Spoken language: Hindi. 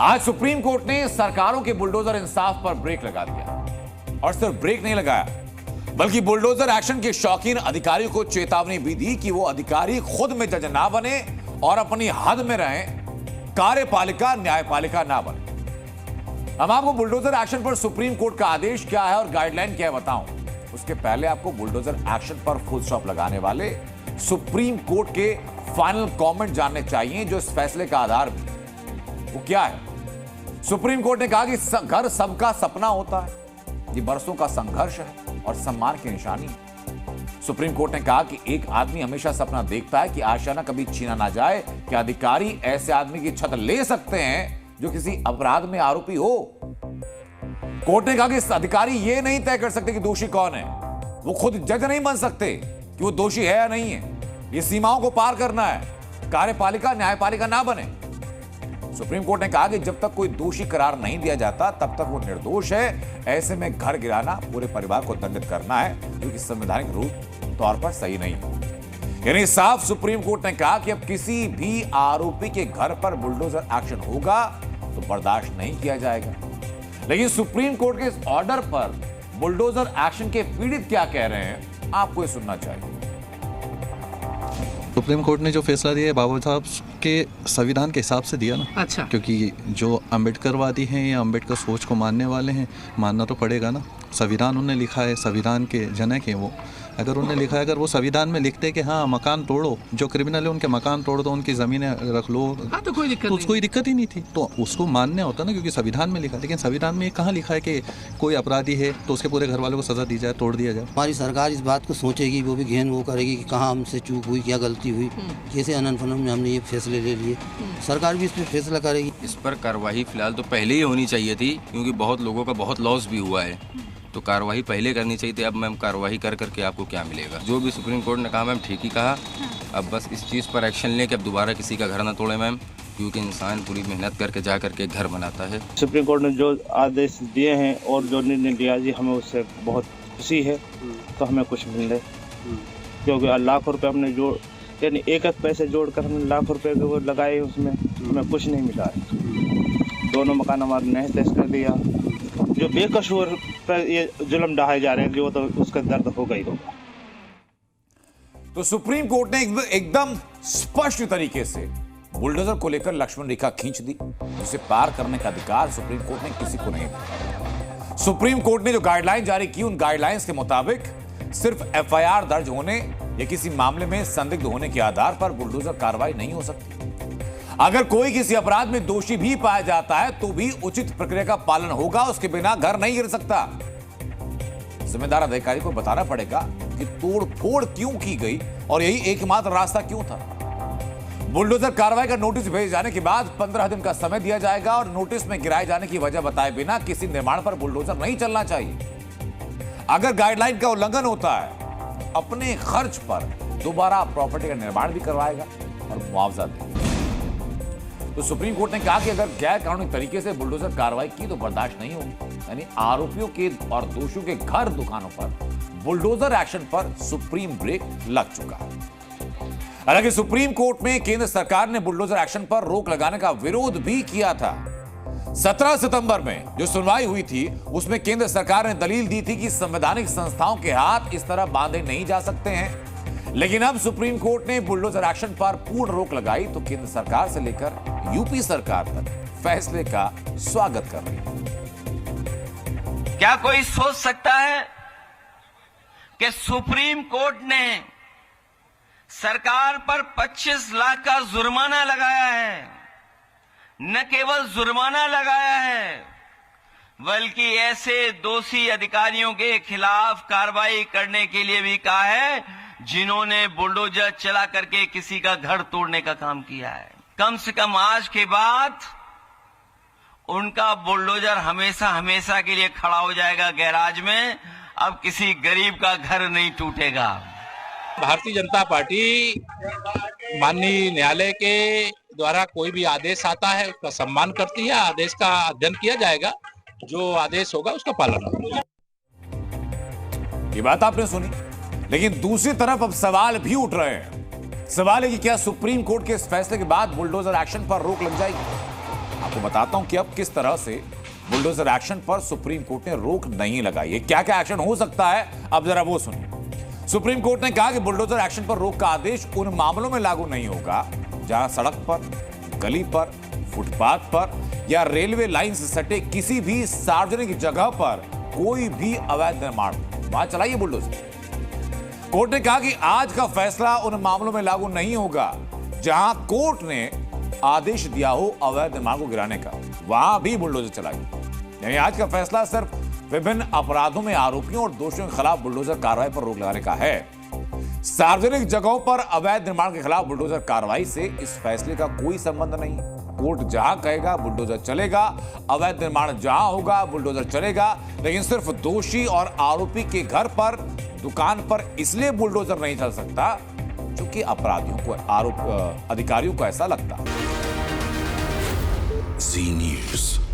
आज सुप्रीम कोर्ट ने सरकारों के बुलडोजर इंसाफ पर ब्रेक लगा दिया और सिर्फ ब्रेक नहीं लगाया बल्कि बुलडोजर एक्शन के शौकीन अधिकारियों को चेतावनी भी दी कि वो अधिकारी खुद में जज ना बने और अपनी हद में रहें, कार्यपालिका न्यायपालिका ना बने। हम आपको बुलडोजर एक्शन पर सुप्रीम कोर्ट का आदेश क्या है और गाइडलाइन क्या है बताऊं, उसके पहले आपको बुलडोजर एक्शन पर फुल स्टॉप लगाने वाले सुप्रीम कोर्ट के फाइनल कमेंट जानने चाहिए जो इस फैसले का आधार भी। वो क्या है? सुप्रीम कोर्ट ने कहा कि घर सबका सपना होता है, ये बरसों का संघर्ष है और सम्मान की निशानी है। सुप्रीम कोर्ट ने कहा कि एक आदमी हमेशा सपना देखता है कि आशियाना कभी छीना ना जाए कि अधिकारी ऐसे आदमी की छत ले सकते हैं जो किसी अपराध में आरोपी हो। कोर्ट ने कहा कि अधिकारी ये नहीं तय कर सकते कि दोषी कौन है, वो खुद जज नहीं बन सकते कि वो दोषी है या नहीं है। ये सीमाओं को पार करना है, कार्यपालिका न्यायपालिका ना बने। सुप्रीम कोर्ट ने कहा कि जब तक कोई दोषी करार नहीं दिया जाता तब तक वो निर्दोष है। ऐसे में घर गिराना, पूरे परिवार को दंडित करना है जो कि संवैधानिक रूप तौर पर सही नहीं है। यानी साफ सुप्रीम कोर्ट ने कहा कि अब किसी भी आरोपी के घर पर बुलडोजर एक्शन होगा तो बर्दाश्त नहीं किया जाएगा। लेकिन सुप्रीम कोर्ट के इस ऑर्डर पर बुलडोजर एक्शन के पीड़ित क्या कह रहे हैं, आपको ये सुनना चाहिए। सुप्रीम कोर्ट ने जो फैसला दिया है बाबा साहब के संविधान के हिसाब से दिया ना। अच्छा। क्योंकि जो अम्बेडकरवादी हैं या अम्बेडकर सोच को मानने वाले हैं, मानना तो पड़ेगा ना। संविधान उन्होंने लिखा है, संविधान के जनक हैं वो। अगर उन्होंने लिखा है, अगर वो संविधान में लिखते कि हाँ मकान तोड़ो, जो क्रिमिनल है उनके मकान तोड़ दो, उनकी ज़मीनें रख लो, हाँ, तो कोई दिक्कत ही नहीं थी। तो उसको मानना होता ना, क्योंकि संविधान में लिखा। लेकिन संविधान में ये कहाँ लिखा है कि कोई अपराधी है तो उसके पूरे घर वालों को सज़ा दी जाए, तोड़ दिया जाए। हमारी सरकार इस बात को सोचेगी, वो भी गहन वो करेगी कि कहाँ हमसे चूक हुई, क्या गलती हुई, कैसे अनन फनन में हमने ये फैसले ले लिए। सरकार भी इस पर फैसला करेगी। इस पर कार्रवाई फिलहाल तो पहले ही होनी चाहिए थी, क्योंकि बहुत लोगों का बहुत लॉस भी हुआ है। तो कार्रवाई पहले करनी चाहिए थी। अब मैम कार्रवाई कर करके आपको क्या मिलेगा? जो भी सुप्रीम कोर्ट ने कहा मैम ठीक ही कहा। अब बस इस चीज़ पर एक्शन लें कि अब दोबारा किसी का घर ना तोड़े मैम, क्योंकि इंसान पूरी मेहनत करके जा करके घर बनाता है। सुप्रीम कोर्ट ने जो आदेश दिए हैं और जो निर्णय लिया जी, हमें उससे बहुत खुशी है। तो हमें कुछ मिल रहे, क्योंकि लाखों रुपये हमने जोड़, यानी एक पैसे जोड़कर हमने लाखों रुपये वो लगाए, उसमें हमें कुछ नहीं मिला है। दोनों मकान हमारे नहस तहस कर दिया। जो बेकसूर पर ये जुल्म ढाए जा रहे हैं, जो तो उसका दर्द होगा ही होगा। तो सुप्रीम कोर्ट ने एकदम स्पष्ट तरीके से बुलडोजर को लेकर लक्ष्मण रेखा खींच दी, जिसे पार करने का अधिकार सुप्रीम कोर्ट ने किसी को नहीं दिया। सुप्रीम कोर्ट ने जो गाइडलाइन जारी की, उन गाइडलाइंस के मुताबिक सिर्फ एफआईआर दर्ज होने या किसी मामले में संदिग्ध होने के आधार पर बुलडोजर कार्रवाई नहीं हो सकती। अगर कोई किसी अपराध में दोषी भी पाया जाता है तो भी उचित प्रक्रिया का पालन होगा, उसके बिना घर नहीं गिर सकता। जिम्मेदार अधिकारी को बताना पड़ेगा कि तोड़ फोड़ क्यों की गई और यही एकमात्र रास्ता क्यों था। बुलडोजर कार्रवाई का नोटिस भेजे जाने के बाद 15 दिन का समय दिया जाएगा और नोटिस में गिराए जाने की वजह बताए बिना किसी निर्माण पर बुलडोजर नहीं चलना चाहिए। अगर गाइडलाइन का उल्लंघन होता है, अपने खर्च पर दोबारा प्रॉपर्टी का निर्माण भी करवाएगा और मुआवजा देगा। तो सुप्रीम कोर्ट ने कहा कि अगर गैर कानूनी तरीके से बुलडोजर कार्रवाई की तो बर्दाश्त नहीं होगी। यानी आरोपियों के और दोषियों के घर दुकानों पर बुलडोजर एक्शन पर सुप्रीम ब्रेक लग चुका है। हालांकि सुप्रीम कोर्ट में केंद्र सरकार ने बुलडोजर एक्शन पर रोक लगाने का विरोध भी किया था। 17 सितंबर में जो सुनवाई हुई थी उसमें केंद्र सरकार ने दलील दी थी कि संवैधानिक संस्थाओं के हाथ इस तरह बांधे नहीं जा सकते हैं। लेकिन अब सुप्रीम कोर्ट ने बुलडोजर एक्शन पर पूर्ण रोक लगाई तो केंद्र सरकार से लेकर यूपी सरकार तक फैसले का स्वागत कर रही है। क्या कोई सोच सकता है कि सुप्रीम कोर्ट ने सरकार पर 25 लाख का जुर्माना लगाया है? न केवल जुर्माना लगाया है बल्कि ऐसे दोषी अधिकारियों के खिलाफ कार्रवाई करने के लिए भी कहा है जिन्होंने बुलडोजर चला करके किसी का घर तोड़ने का काम किया है। कम से कम आज के बाद उनका बुलडोजर हमेशा हमेशा के लिए खड़ा हो जाएगा गैराज में। अब किसी गरीब का घर नहीं टूटेगा। भारतीय जनता पार्टी माननीय न्यायालय के द्वारा कोई भी आदेश आता है उसका सम्मान करती है। आदेश का अध्ययन किया जाएगा, जो आदेश होगा उसका पालन होगा। ये बात आपने सुनी, लेकिन दूसरी तरफ अब सवाल भी उठ रहे हैं। सवाल है कि क्या सुप्रीम कोर्ट के इस फैसले के बाद बुलडोजर एक्शन पर रोक लग जाएगी? आपको बताता हूं कि अब किस तरह से बुलडोजर एक्शन पर सुप्रीम कोर्ट ने रोक नहीं लगाई है। क्या क्या एक्शन हो सकता है, अब जरा वो सुनिए। सुप्रीम कोर्ट ने कहा कि बुलडोजर एक्शन पर रोक का आदेश उन मामलों में लागू नहीं होगा जहां सड़क पर, गली पर, फुटपाथ पर या रेलवे लाइन से सटे किसी भी सार्वजनिक जगह पर कोई भी अवैध निर्माण, वहां चलाइए बुलडोजर। कोर्ट ने कहा कि आज का फैसला उन मामलों में लागू नहीं होगा जहां कोर्ट ने आदेश दिया हो अवैध निर्माण को गिराने का, वहां भी बुलडोजर चलाइए। यानी आज का फैसला सिर्फ विभिन्न अपराधों में आरोपियों और दोषियों के खिलाफ बुलडोजर कार्रवाई पर रोक लगाने का है। सार्वजनिक जगहों पर अवैध निर्माण के खिलाफ बुलडोजर कार्रवाई से इस फैसले का कोई संबंध नहीं। कोर्ट जहां कहेगा बुलडोजर चलेगा, अवैध निर्माण जहां होगा बुलडोजर चलेगा, लेकिन सिर्फ दोषी और आरोपी के घर पर, दुकान पर इसलिए बुलडोजर नहीं चल सकता क्योंकि अपराधियों को, अधिकारियों को ऐसा लगता। जी न्यूज़।